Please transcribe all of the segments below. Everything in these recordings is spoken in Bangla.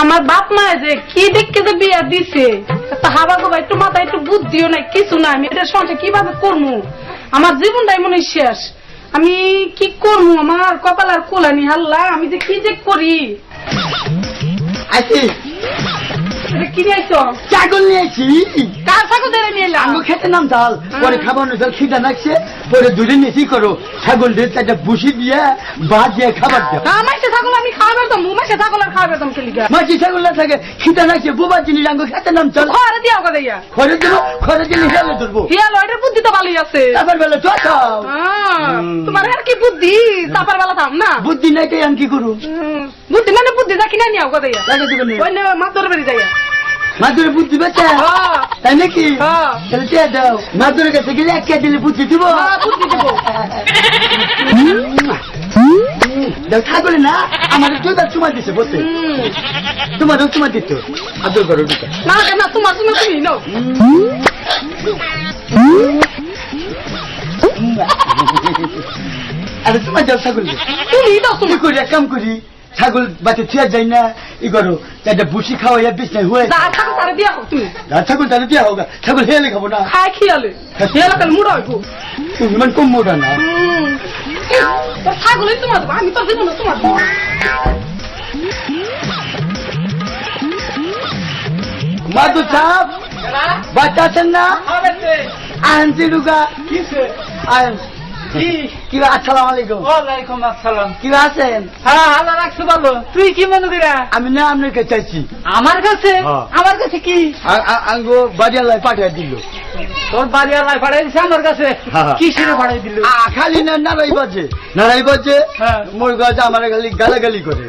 আমার বাপ মা যে কি দেখে যে বিয়া দিছে হাবা গোবা একটু মাথা একটু বুদ্ধিও নাই কিছু না। আমি এটা সংসার কিভাবে করবো? আমার জীবনটাই মনে শেষ। আমি কি করবো? আমার কপাল আর কোলানি হাল্লা। আমি যে কি যে করি। কিনে আইছো? ছাগল নিয়েছি। কার ছাগল ধরে নিয়ে এলাম? আমি খেতে নাম চাল পরে খাবার চাল খিদা লাগছে পরে দূরে নিয়েছি করো ছাগল দিয়ে একটা বুসি দিয়ে ভাত দিয়ে খাবার দাও। মাসে ছাগল আমি খাওয়া পেতাম, মাসে ছাগল আর খাওয়া পেতাম কেলিকা। মাছি ছাগল না থাকে খিদা লাগছে বুবা জিনিস আঙ্গো খেতে নাম চাল ঘরে দিয়া কথা ইয়া ঘরে দেবো ঘরে দিলে হেলে ধরবো। হিয়াল এটার বুদ্ধি তো ভালোই আছে। তারপর বেলা তো তোমার আর কি বুদ্ধি? তারপর বেলা থাম না বুদ্ধি নাই তাই আমি কি করু? বুদ্ধি মানে বুদ্ধি যা কিনা নিও কথা ইয়া লাগে দেবেন ওই না মাছ ধরে বেরিয়ে যাইয়া মাদুরে বুদ্ধি বেচে তাই নাকি? তাহলে চেয়ে দাও মাদুরের কাছে গেলে এক দিলে বুদ্ধি দিব। বুদ্ধি দেবো ছাগলে না আমার দুইবার চুমা দিছে বলতে তোমারও চুমা দিত আদর করো দুটা না না তোমার তুমি তুমি নাও আরে তোমার যাও ছাগল তুমি দাও তুমি করি এক কাম করি ছাগল বাচ্চা ছুঁয়া যায় না ই করো একটা বুসি খাওয়া বিষ নাই হয়ে ছাগল তারা দিয়া হোক তুমি ছাগল তাহলে দিয়া হোক ছাগল হেলে খাবো না খায় খিয়ালে খিয়ালে কাল মুড়া হইব তুমি মানে কম মোটা না ছাগলই তোমার আমি তো দেবো না তোমার মাদু চাপ বাচ্চা আছেন না আনছি ঢুকা আয়ন কি আসসালামু আলাইকুম। ওয়ালাইকুম আসসালাম। কি আছেন? হ্যাঁ আল্লাহ রাখছো ভালো। তুই কি মনে করিয়া? আমি না আপনার কাছে চাইছি। আমার কাছে? আমার কাছে কি? আঙ্গো বাড়িয়ালায় পাঠিয়ে দিল। তোর বাড়িয়ালায় পাঠিয়ে দিছে আমার কাছে? কিসের পাঠিয়ে দিল? খালি না নারাই বাজে মোর গাছে আমার খালি গালাগালি করে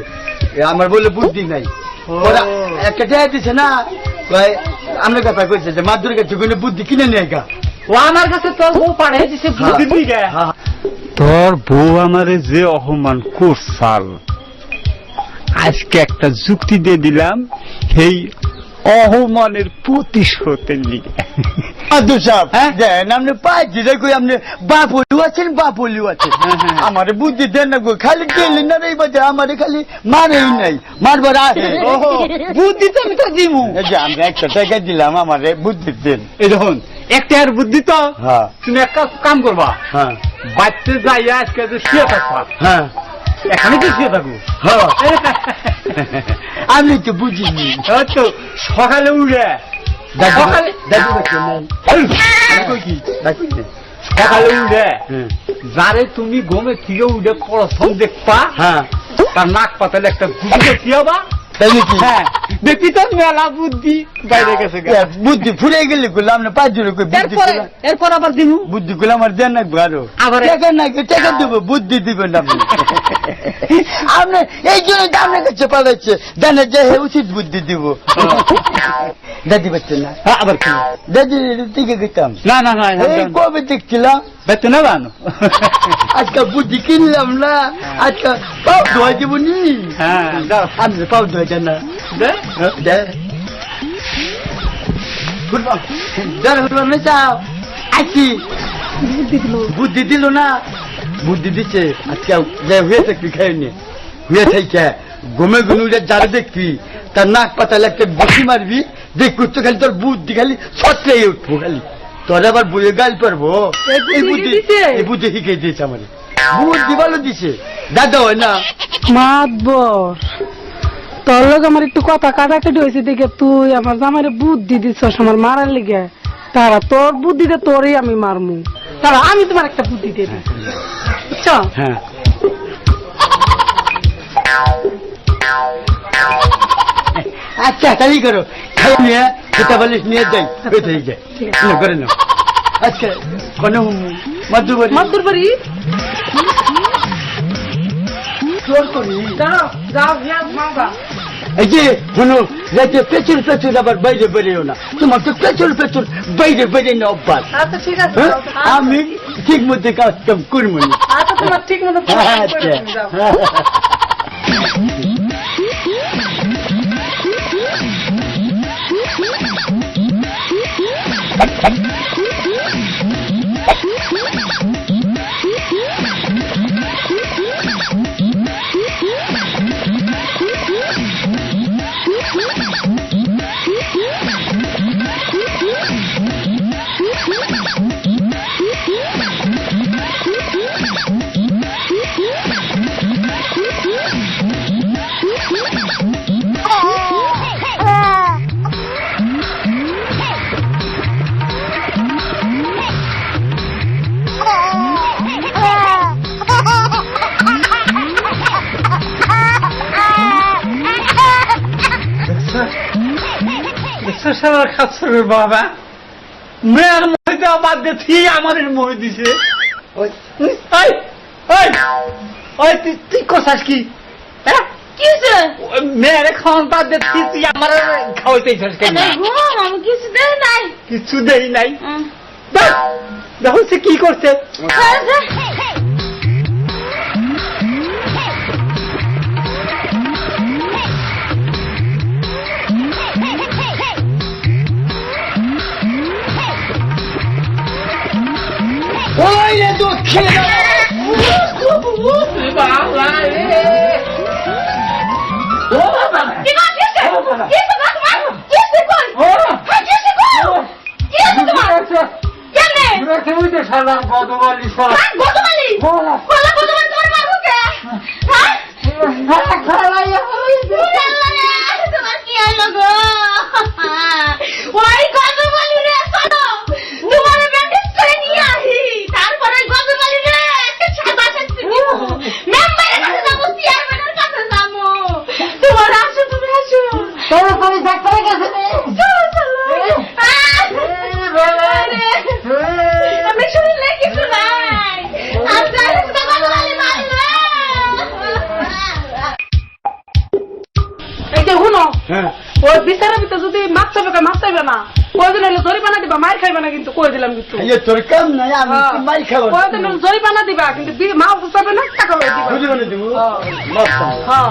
আমার বলে বুদ্ধি নাই ওরা একটা টেয়া দিছে না আমরা কথা কইছে যে মাদুরের কাছে কোনো বুদ্ধি কিনে নিয়ে গা ও আমার কাছে তোর বউ পাঠিয়ে দিছে বুদ্ধি দিকে। তোর বউ আমারে যে অপমান করছাল আজকে একটা যুক্তি দিয়ে দিলাম সেই অপমানের প্রতিশোধের লিগে। আপনি পাইছি দেখো আপনি বাপলিও আছেন বাপলিও আছেন আমার বুদ্ধি দেন না গো খালি গেলেন না রে বাজে আমার খালি মারেই নাই মারবার আহে বুদ্ধি তো আমি তো দিমু। আমরা একটা টাকা দিলাম আমার বুদ্ধি দেন। এই দেখুন একটা আর বুদ্ধি তো তুমি একটা কাম করবা বাচ্চা যাইয়া আজকে যে শুয়ে থাকবা এখানে তো শুয়ে থাকবো আমি তো বুঝিনি তো সকালে উঠে সকালে উঠে যারে তুমি ঘুমে থেকে উঠে পড়াশোন দেখবা তার নাক পাতালে একটা গুটি দেখি হবা দেখি তো মেলা বুদ্ধি বাইরে গেছে বুদ্ধি ফুরে গেলে করলাম না 5 জন এরপর আবার দিব বুদ্ধি গুলো আমার দেন না আরো আবার টাকা দেবো বুদ্ধি দিবেন আপনি আপনার এই জন্য আপনার কাছে পাঠাচ্ছে জানে যে উচিত বুদ্ধি দিব দাদি পাচ্ছেন না আবার কি দাদি দিকে গেতাম না না না এই কবে দেখছিলাম বেতন না জানো আজকে বুদ্ধি কিনলাম না আজকে পাও ধোয়া দেবো নি আপনি পাও ধোয়া দেন না যাও আছি বুদ্ধি দিল না বুদ্ধি দিচ্ছে আজকে হয়ে থাকবি খাই নিয়ে হয়ে থাইকে ঘুমে ঘুমে যারা দেখবি তার নাক পাতালে একটা বসি মারবি দেখবি তো খালি তোর বুদ্ধি খালি ছটলেই উঠবো খালি তোর আবার বইয়ে গাল পারবো এই বুদ্ধি শিখে দিয়েছে আমার বুদ্ধি ভালো দিছে দাদা হয় না মাতবর তোর লোক আমার একটু কথা কাটাকাটি হয়েছে দেখে তুই আমার জামাই বুদ্ধি দিচ্ছ আমার মারার লেগে তারা তোর বুদ্ধিতে তোরই আমি মারমু তারা আমি তোমার একটা বুদ্ধি দিয়ে দিই বুঝছো আচ্ছা তাই করো খাই নিয়ে সেটা বলিস নিয়ে যাই হয়ে যায় করে না আচ্ছা কোন মধুবাড়ি মধুবাড়ি এই যে শোনো যাতে পেছন পেছন আবার বাইরে বেরিয়েও না তোমার তো পেছন পেছন বাইরে বেরিয়ে না অভ্যাস আমি ঠিক মতো কাজ কাম করবো না ঠিক মতো সারা খাচ্ছরের বাবা মেয়ের মহি দেওয়া বাদ দিয়ে তুই আমাদের মহি দিছে তুই কোথাস কি হ্যাঁ কি হয়েছে? মেয়ের খাওয়ান বাদ দিয়ে তুই আমার খাওয়াইতে কেন আমি কিছু দেয় নাই। কিছু দেই নাই দেখো সে কি করছে ওই রে দক্ষিণ কি করছিস? কি হয়েছে তোমার? কি হয়েছে কই? হ্যাঁ, কি হয়েছে কই? কি হয়েছে তোমার? কেমনে? সালাম গতবালি সব হ্যাঁ, গতকালই? বলা গতকাল তোমার মারবো কে? হ্যাঁ? আল্লাহ রে, তোমার কি হলো গো? ওই গতকালই রে, শোনো, তোমার ব্যান্ডেজ করে নিয়ে আসি। তারপরে গতকালই রে, একটা সাদা শাস্তি দিব। মেম্বারের কাছে যাবো, চেয়ারম্যানের কাছে যাবো। তোমার আসো, তুমি আসো। চলো, চলো। আমি শুনলে কিছু নাই। আর জানিস তো গতকালই মারবে। এই যে শুনো, হ্যাঁ ওই বিচারের ভিতরে যদি মাছ চাইবে না কয়দিন হলে জরিমানা দিবা, মার খাইবে না কিন্তু কয়ে দিলাম কিন্তু। তোর কাম নাই আমি কি মাই খাবো কয়দিন হলে জরিমানা দিবা কিন্তু মাছ চাইবে না, টাকা লয়ে দিবা। বুঝি মানে দিব হ্যাঁ,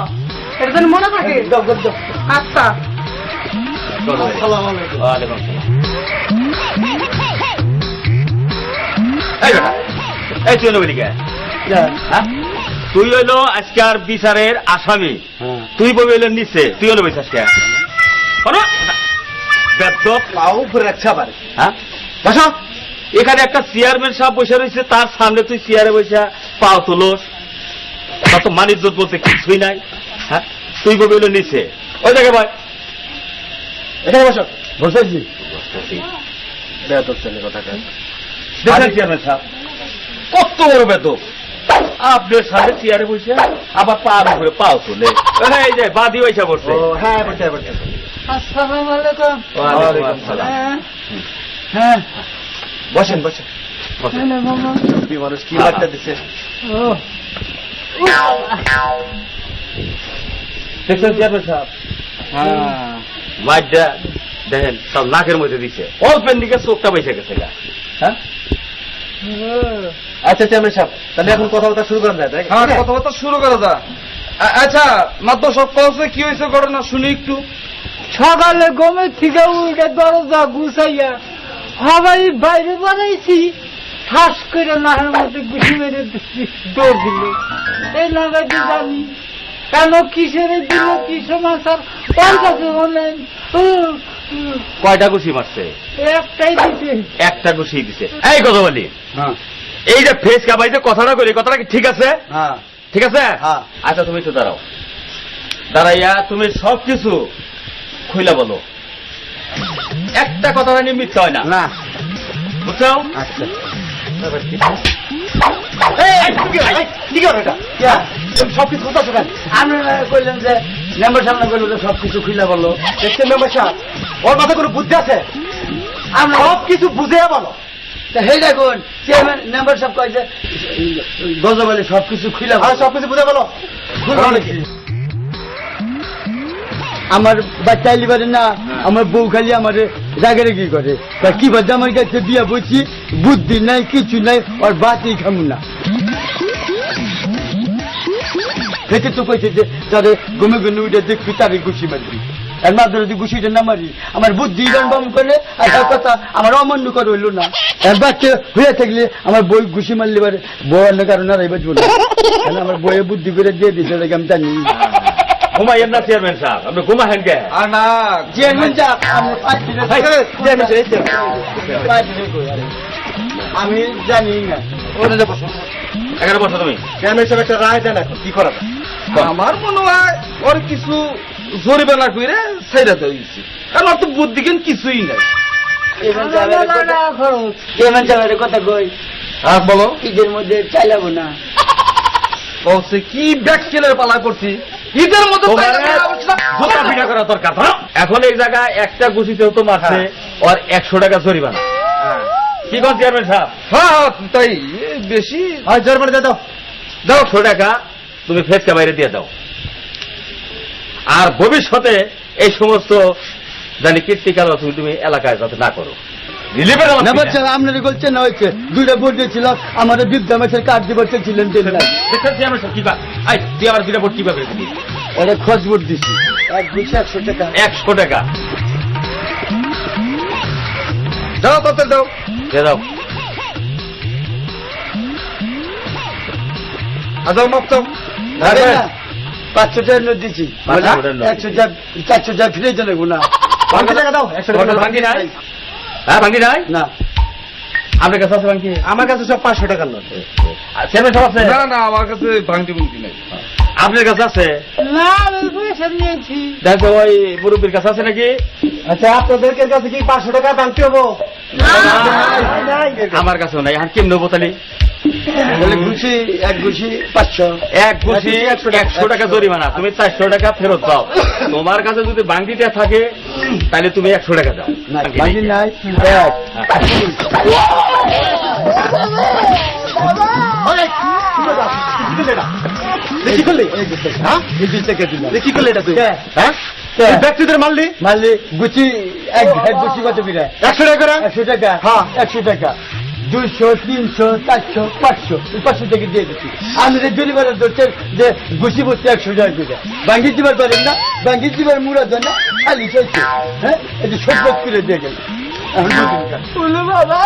এটা যেন মনে থাকে। আচ্ছা, আসসালামু আলাইকুম। এই তুই বলি কে তুই হইলো আজকার বিচারের আসামি তুই বই হইলো নিচে তুই হলো বইস আজকে পাও উপরে রাখছে আবার হ্যাঁ বসো এখানে একটা চেয়ারম্যান সাহেব বসে রয়েছে তার সামনে তুই চেয়ারে বসে পাও তোলোস তা তো মানিজ্য বলতে কিছুই নাই হ্যাঁ তুই বই হইলো নিচে ওই জায়গায় ভাই এখানে বসো বসেছি চেয়ারম্যান সাহেব কত বড় বেতন আপনার সামনে চেয়ারে বসে আবার পার উপরে পাও তোলে এই যে বাদি পয়সা পড়ছে হ্যাঁ বসে বসে আসসালামু আলাইকুম ওয়ালাইকুম আসসালাম। হ্যাঁ বসেন বসেন মানুষ কি বার্তা দিচ্ছে দেখছেন চেয়ারম্যান সাহেব হ্যাঁ মাইটা দেখেন সব নাকের মধ্যে দিচ্ছে অল্পের দিকে চোখটা বেঁচে গেছে গা হ্যাঁ আচ্ছা চেয়ারম্যান সাহেব তাহলে এখন কথাবার্তা শুরু করা যায় হ্যাঁ কথাবার্তা শুরু করা যা আচ্ছা মাত্র সব কলসে কি হয়েছে ঘটনা শুনি একটু সকালে গমে থেকে উঠে দরজা গুছাইয়া সবাই বাইরে বানাইছি ঠাস করে নাহের মধ্যে গুছি মেরে দৌড় দিল এই লাগাইতে জানি কেন কিসের দিল কি সমাচার ওর কাছে বলেন কয়টা ঘুষি মারছে একটাই দিতে একটা ঘুষি দিছে এই কথা বলি হ্যাঁ এই যে ফেস কাবাই যে কথাটা করি কথাটা কি ঠিক আছে হ্যাঁ ঠিক আছে হ্যাঁ। আচ্ছা তুমি একটু দাঁড়াও দাঁড়াইয়া তুমি সবকিছু খুইলা বলো একটা কথা নিয়ে মিথ্যা হয় না না বুঝছো আচ্ছা সবকিছু কথা শোনেন আমি কইলাম যে মেম্বার সামনে কইলো যে সবকিছু খুলে বললো দেখছেন মেম্বার সাহেব ওর মাথায় কোনো বুদ্ধি আছে আমি সবকিছু বুঝে বলো হেই দেখুন চেয়ারম্যান মেম্বার সাহেব কয় যে গজবালে সবকিছু খুলে সবকিছু বুঝে বলো আমার বাচ্চা লিবারে না আমার বউ খালি আমার রাগে কি করে তা কি বাদ আমার কাছে বিয়া বলছি বুদ্ধি নাই কিছু নাই আর বাতি খামু না দেখে তো কইছে যে যারে ঘুমে ঘুমে উঠে দেখবি তারে ঘুষি মারবি আর মাত্র যদি ঘুষিটা না মারি আমার বুদ্ধি বম করে আর তার কথা আমার অমান্য করে হইলো না আর বাচ্চা হয়ে থাকলে আমার বই ঘুষি মারলে পারে বউ অন্য কারণ আর এই বাঁচবো না আমার বইয়ে বুদ্ধি করে দিয়ে দিচ্ছে আমি জানি ঘুমাইয়েন না চেয়ারম্যান সাহেব আপনি ঘুমাহেন কে আর না চেয়ারম্যান সাহেব আমি জানি না এখানে বসো তুমি চেয়ারম্যান সাহেব একটা রায় দেন এখন কি করা আমার মনে হয় ওর কিছু জরিমানা করে ছেড়ে দেওয়া উচিত কারণ ওর তো বুদ্ধি জ্ঞান কিছুই নাই চেয়ারম্যান সাহেবের কথা কই আর বলো ঈদের মধ্যে চাইলাবো না বলছে কি ব্যাক ছেলের পালা করছি ঈদের মতো তোমার গোটা পিঠা করা দরকার ধরো। এখন এই জায়গায় একটা গুছিতেও তো মারছে আর 100 টাকা জরিমানা। কি কোন চেয়ারম্যান সাহেব? হ্যাঁ তাই বেশি আর জরিমানা দিয়ে দাও। দাও 100 টাকা তুমি ফেসকা বাইরে দিয়ে দাও। আর ভবিষ্যতে এই সমস্ত জানি কীর্তিকাল তুমি এলাকায় যাতে না করো। রিলিফের না বলছে আপনারই বলছেন না হয়েছে 2টা ভোট দিয়েছিল আমাদের বৃদ্ধ মাসের কার্ড দিয়ে বলছিলেন দিন না চেয়ারম্যান সাহেব কিবা আই তুই আমার 2টা ভোট কিভাবে দিবি? ওরা খোঁজ ভোট দিছি 100 টাকা 100 টাকা দাও তাতে দাও দিয়ে দাও। আদাও মাপ দাও। আরে না 500 টাকা নোট দিছি 500 টাকার নোট। 400 টাকা ফিরে চলে না 500 টাকা দাও। 100 টাকা ভাঙি নাই? হ্যাঁ ভাঙি নাই? না আপনার কাছে আছে ভাঙি? আমার কাছে সব 500 টাকার নোট চেয়ারম্যান সাহেব আছে? না না আমার কাছে ভাঙটি মুক্তি নাই। আপনার কাছে আছে? না আমি পয়সা নিয়েছি দেখো ওই মুরব্বীর কাছে আছে নাকি? আচ্ছা আপনাদের কাছে কি 500 টাকা ভাঙতে হবো আমার কাছেও নাই। আর কেমন নেবো তাহলে? বলে ঘুষি এক ঘুষি 500 এক ঘুষি 100 টাকা জরিমানা, তুমি 400 টাকা ফেরত দাও। তোমার কাছে যদি বাংটিটা থাকে তাহলে তুমি 100 টাকা দাও। না বাকি নাই কি করলি হ্যাঁ কি করলি এটা তুই হ্যাঁ ব্যক্তিদের মারলি মারলি গুচি এক গুচি কত বিরা 100 টাকা করে? 100 টাকা হ্যাঁ 100 টাকা 200 300 400 500 500 টাকা দিয়ে দিচ্ছি আমাদের জরিমানা ধরছে যে গুচি বসতে 100 টাকা করে বাঙ্গি দিবার পারেন না বাঙ্গি দিবার মুড়া দেন না খালি চলছে হ্যাঁ এই যে সব করে দিয়ে গেল এখন বাবা